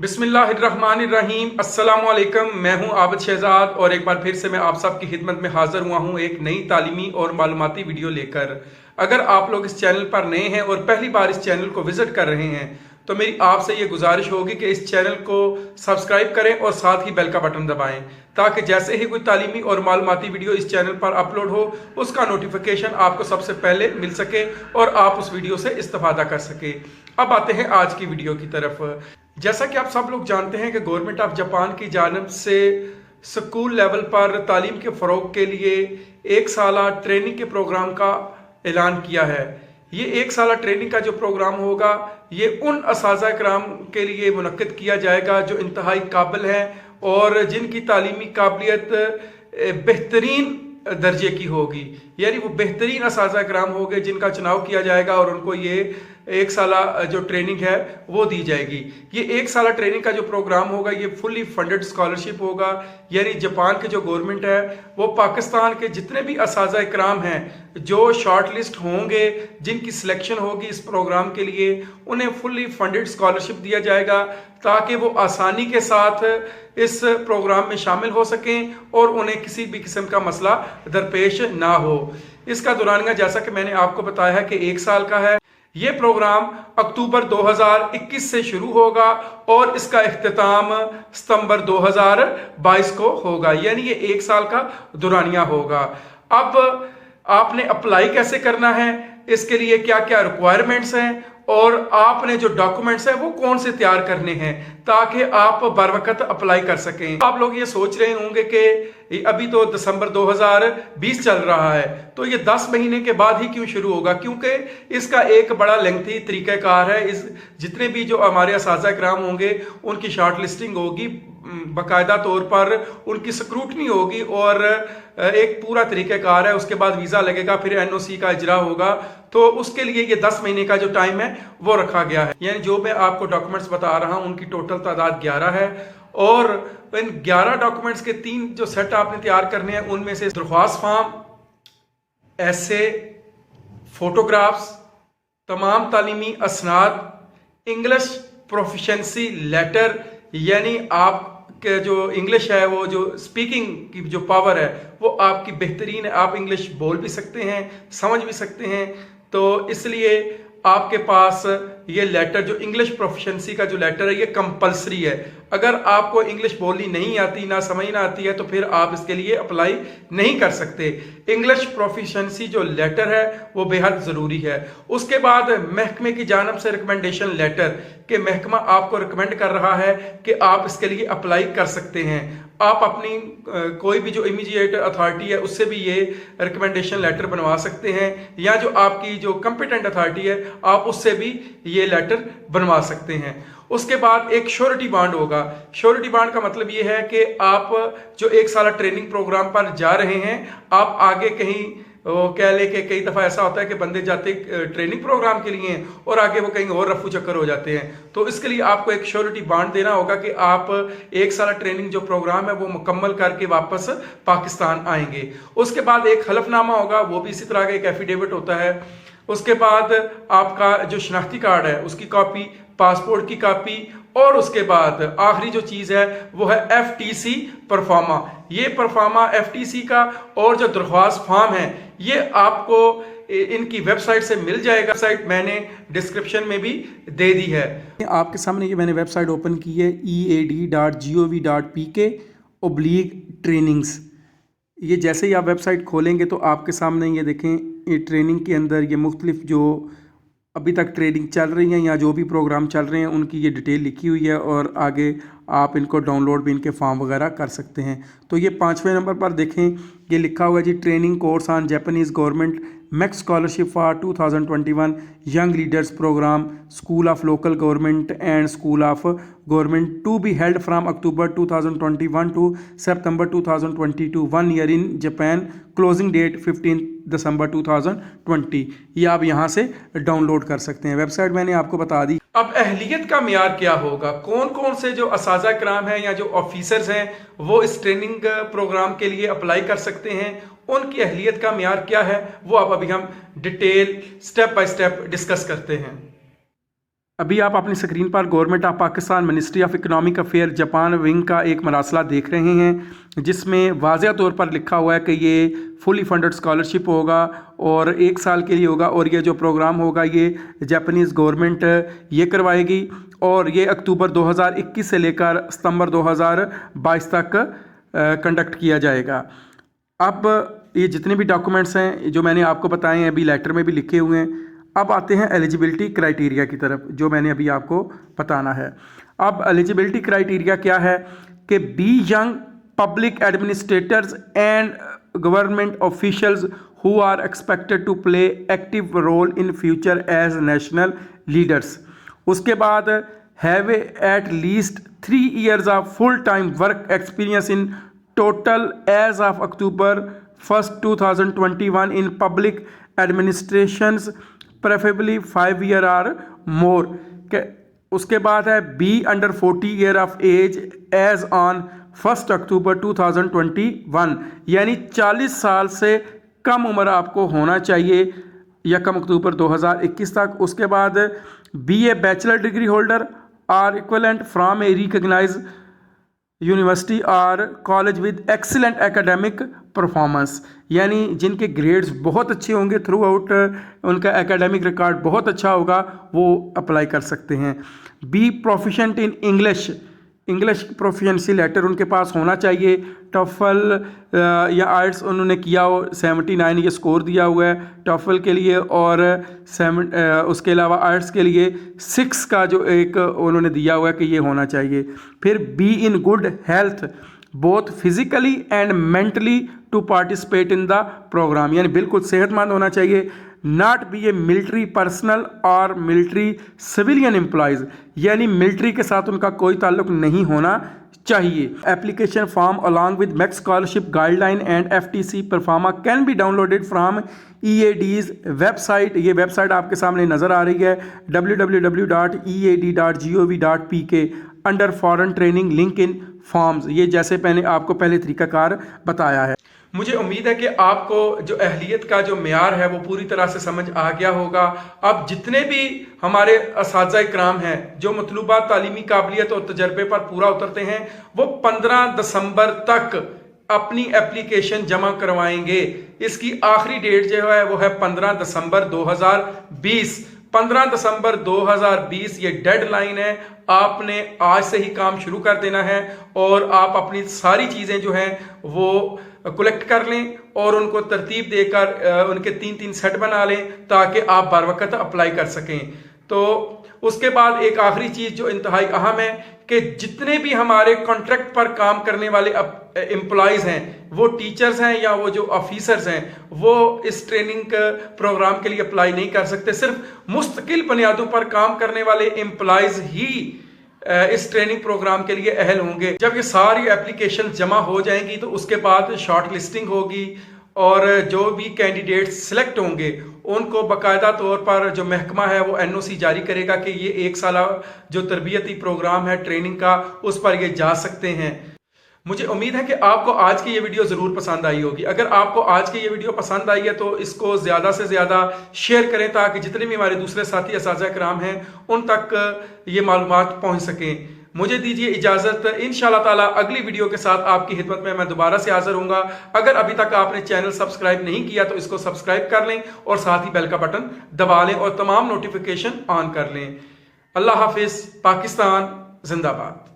बिस्मिल्लाहिर्रहमानिर्रहीम अस्सलामुअलैकुम। मैं हूं आबिद शहजाद और एक बार फिर से मैं आप सबकी खिदमत में हाजिर हुआ हूं एक नई तालीमी और मालूमाती वीडियो लेकर। अगर आप लोग इस चैनल पर नए हैं और पहली बार इस चैनल को विजिट कर रहे हैं तो मेरी आपसे ये गुजारिश होगी कि इस चैनल को सब्सक्राइब करें और साथ ही बेल का बटन दबाएं ताकि जैसे ही कोई तालीमी और मालूमाती वीडियो इस चैनल पर अपलोड हो उसका नोटिफिकेशन आपको सबसे पहले मिल सके और आप उस वीडियो से इस्तेफादा कर सके। अब आते हैं आज की वीडियो की तरफ। जैसा कि आप सब लोग जानते हैं कि गवर्नमेंट ऑफ जापान की जानिब से स्कूल लेवल पर तालीम के फ़रोग के लिए एक साला ट्रेनिंग के प्रोग्राम का ऐलान किया है। ये एक साला ट्रेनिंग का जो प्रोग्राम होगा ये उन असातिज़ा इकराम के लिए मुनक्किद किया जाएगा जो इंतहाई काबिल हैं और जिनकी तालीमी काबिलियत बेहतरीन दर्जे की होगी, यानी वो बेहतरीन असातिज़ा इकराम होंगे जिनका चुनाव किया जाएगा और उनको ये एक साला जो ट्रेनिंग है वो दी जाएगी। ये एक साला ट्रेनिंग का जो प्रोग्राम होगा ये फुल्ली फंडेड स्कॉलरशिप होगा, यानी जापान के जो गवर्नमेंट है वो पाकिस्तान के जितने भी असातिज़ा इकराम हैं जो शॉर्ट लिस्ट होंगे, जिनकी सिलेक्शन होगी इस प्रोग्राम के लिए, उन्हें फुल्ली फंडेड स्कॉलरशिप दिया जाएगा ताकि वो आसानी के साथ इस प्रोग्राम में शामिल हो सकें और उन्हें किसी भी किस्म का मसला दरपेश ना हो। इसका दौरानिया जैसा कि मैंने आपको बताया है कि एक साल का है। ये प्रोग्राम अक्टूबर 2021 से शुरू होगा और इसका इख्तिताम सितंबर 2022 को होगा, यानी ये एक साल का दौरानिया होगा। अब आपने अप्लाई कैसे करना है, इसके लिए क्या क्या रिक्वायरमेंट्स हैं और आपने जो डॉक्यूमेंट्स हैं वो कौन से तैयार करने हैं ताकि आप बर वक्त अप्लाई कर सकें। आप लोग ये सोच रहे होंगे कि अभी तो दिसंबर 2020 चल रहा है तो ये 10 महीने के बाद ही क्यों शुरू होगा, क्योंकि इसका एक बड़ा लेंथी तरीक़ाकार है। इस जितने भी जो हमारे असातिज़ा इकराम होंगे उनकी शॉर्ट लिस्टिंग होगी, बाकायदा तौर पर उनकी स्क्रूटनी होगी और एक पूरा तरीक़ाकार है। उसके बाद वीज़ा लगेगा, फिर एनओसी का इजरा होगा, तो उसके लिए ये 10 महीने का जो टाइम है वो रखा गया है। यानी जो मैं आपको डॉक्यूमेंट्स बता रहा हूँ उनकी टोटल तादाद 11 है और इन 11 डॉक्यूमेंट्स के 3 जो सेट आपने तैयार करने हैं उनमें से दरख्वास्त फॉर्म, ऐसे, फोटोग्राफ्स, तमाम तालीमी असनाद, इंग्लिश प्रोफिशेंसी लेटर, यानी आप के जो इंग्लिश है वो जो स्पीकिंग की जो पावर है वो आपकी बेहतरीन है, आप इंग्लिश बोल भी सकते हैं, समझ भी सकते हैं, तो इसलिए आपके पास ये लेटर जो इंग्लिश प्रोफिशिएंसी का जो लेटर है ये कंपलसरी है। अगर आपको इंग्लिश बोलनी नहीं आती, ना समझना आती है, तो फिर आप इसके लिए अप्लाई नहीं कर सकते। इंग्लिश प्रोफिशिएंसी जो लेटर है वो बेहद ज़रूरी है। उसके बाद महकमे की जानिब से रिकमेंडेशन लेटर कि महकमा आपको रिकमेंड कर रहा है कि आप इसके लिए अप्लाई कर सकते हैं। आप अपनी कोई भी जो इमीडिएट अथॉरिटी है उससे भी ये रिकमेंडेशन लेटर बनवा सकते हैं, या जो आपकी जो कंपिटेंट अथॉरिटी है आप उससे भी ये लेटर बनवा सकते हैं। उसके बाद एक श्योरिटी बॉन्ड होगा। श्योरिटी बॉन्ड का मतलब ये है कि आप जो एक साल ट्रेनिंग प्रोग्राम पर जा रहे हैं, आप आगे कहीं कह ले कि कई दफ़ा ऐसा होता है कि बंदे जाते ट्रेनिंग प्रोग्राम के लिए और आगे वो कहीं और रफू चक्कर हो जाते हैं, तो इसके लिए आपको एक श्योरिटी बॉन्ड देना होगा कि आप एक साल ट्रेनिंग जो प्रोग्राम है वो मुकम्मल करके वापस पाकिस्तान आएंगे। उसके बाद एक हलफनामा होगा, वो भी इसी तरह का एक एफिडेविट होता है। उसके बाद आपका जो शनाख्ती कार्ड है उसकी कॉपी, पासपोर्ट की कॉपी, और उसके बाद आखिरी जो चीज़ है वो है FTC परफॉर्मा। ये परफॉर्मा FTC का और जो दरख्वास्त फॉर्म है ये आपको इनकी वेबसाइट से मिल जाएगा। वेबसाइट मैंने डिस्क्रिप्शन में भी दे दी है। आपके सामने ये मैंने वेबसाइट ओपन की है ead.gov.pk/trainings। ये जैसे ही आप वेबसाइट खोलेंगे तो आपके सामने ये देखें, ये ट्रेनिंग के अंदर ये मुख्तलिफ जो अभी तक ट्रेनिंग चल रही हैं या जो भी प्रोग्राम चल रहे हैं उनकी ये डिटेल लिखी हुई है और आगे आप इनको डाउनलोड भी इनके फॉर्म वगैरह कर सकते हैं। तो ये 5वें नंबर पर देखें, ये लिखा हुआ है जी, training course on Japanese government MEXT scholarship for 2021 young leaders programme school of local government and school of government to be held from October 2021 to September 2022, 1 year in Japan, closing date 15 December 2020। ये आप यहाँ से download कर सकते हैं। Website मैंने आपको बता दी। अब अहलियत का मियार क्या होगा, कौन कौन से जो असातिज़ा इकराम हैं या जो ऑफिसर्स हैं वो इस ट्रेनिंग प्रोग्राम के लिए अप्लाई कर सकते हैं, उनकी अहलियत का मियार क्या है, वो अब अभी हम detail step by step discuss करते हैं। अभी आप अपनी स्क्रीन पर government of Pakistan ministry of economic affair Japan wing का एक मरासला देख रहे हैं, जिसमें वाज़िया तौर पर लिखा हुआ है कि ये फुली फंडेड स्कॉलरशिप होगा और 1 साल के लिए होगा, और ये जो प्रोग्राम होगा ये जापानीज़ गवर्नमेंट ये करवाएगी, और ये अक्टूबर 2021 से लेकर सितंबर 2022 तक कंडक्ट किया जाएगा। अब ये जितने भी डॉक्यूमेंट्स हैं जो मैंने आपको बताए हैं, अभी लेटर में भी लिखे हुए हैं। अब आते हैं एलिजिबिलिटी क्राइटेरिया की तरफ, जो मैंने अभी आपको बताना है। अब एलिजिबिलिटी क्राइटेरिया क्या है कि be young public administrators and government officials who are expected to play active role in future as national leaders. उसके बाद have at least 3 years of full time work experience in total as of October 1st 2021 in public administrations preferably 5 year और more. उसके बाद है be under 40 year of age as on 1st October 2021, यानी 40 साल से कम उम्र आपको होना चाहिए या कम अक्टूबर 2021 तक। उसके बाद be a bachelor degree holder or equivalent from a recognise university और college with excellent academic performance, यानी जिनके ग्रेड्स बहुत अच्छे होंगे थ्रू आउट, उनका एकेडमिक रिकॉर्ड बहुत अच्छा होगा, वो अप्लाई कर सकते हैं। Be proficient in English proficiency letter उनके पास होना चाहिए। टॉफल या आइट्स उन्होंने किया हो 79 ये स्कोर दिया हुआ है टॉफल के लिए, और उसके अलावा आइट्स के लिए 6 का जो एक उन्होंने दिया हुआ है कि ये होना चाहिए। फिर be in good health both physically and mentally to participate in the programme, यानी बिल्कुल सेहतमंद होना चाहिए। Not be a military personnel और मिलिट्री सिविलियन एम्प्लॉयज़, यानी मिलिट्री के साथ उनका कोई ताल्लुक नहीं होना चाहिए। Application form along with max scholarship guideline and FTC proforma can be downloaded from EAD's website. ये वेबसाइट आपके सामने नज़र आ रही है www.ead.gov.pk under foreign training link in forms. ये जैसे मैंने आपको पहले तरीकाकार बताया है। मुझे उम्मीद है कि आपको जो अहलियत का जो मेयार है वो पूरी तरह से समझ आ गया होगा। अब जितने भी हमारे असातिज़ा इकराम हैं जो मतलूबा तालीमी काबिलियत और तजर्बे पर पूरा उतरते हैं, वो 15 दिसंबर तक अपनी एप्लीकेशन जमा करवाएंगे। इसकी आखिरी डेट जो है वो है 15 दिसंबर 2020। 15 दिसंबर 2020 ये डेडलाइन है। आपने आज से ही काम शुरू कर देना है और आप अपनी सारी चीज़ें जो हैं वो कलेक्ट कर लें और उनको तरतीब देकर उनके 3-3 सेट बना लें ताकि आप बर वक्त अप्लाई कर सकें। तो उसके बाद एक आखिरी चीज़ जो इंतहाई अहम है कि जितने भी हमारे कॉन्ट्रैक्ट पर काम करने वाले एम्प्लॉयज़ हैं, वो टीचर्स हैं या वो जो ऑफिसर्स हैं, वो इस ट्रेनिंग प्रोग्राम के लिए अप्लाई नहीं कर सकते। सिर्फ मुस्तकिल बुनियादों पर काम करने वाले एम्प्लॉयज़ ही इस ट्रेनिंग प्रोग्राम के लिए अहल होंगे। जब ये सारी एप्लीकेशन जमा हो जाएंगी तो उसके बाद शॉर्ट लिस्टिंग होगी और जो भी कैंडिडेट सिलेक्ट होंगे उनको बाकायदा तौर पर जो महकमा है वो NOC जारी करेगा कि ये 1 साल जो तरबियती प्रोग्राम है ट्रेनिंग का, उस पर ये जा सकते हैं। मुझे उम्मीद है कि आपको आज की ये वीडियो ज़रूर पसंद आई होगी। अगर आपको आज की ये वीडियो पसंद आई है तो इसको ज़्यादा से ज़्यादा शेयर करें ताकि जितने भी हमारे दूसरे साथी असातिज़ा किराम हैं उन तक ये मालूमात पहुँच सकें। मुझे दीजिए इजाज़त। इंशाअल्लाह ताला अगली वीडियो के साथ आपकी खिदमत में मैं दोबारा से हाजिर हूँगा। अगर अभी तक आपने चैनल सब्सक्राइब नहीं किया तो इसको सब्सक्राइब कर लें और साथ ही बेल का बटन दबा लें और तमाम नोटिफिकेशन ऑन कर लें। अल्लाह हाफिज़। पाकिस्तान जिंदाबाद।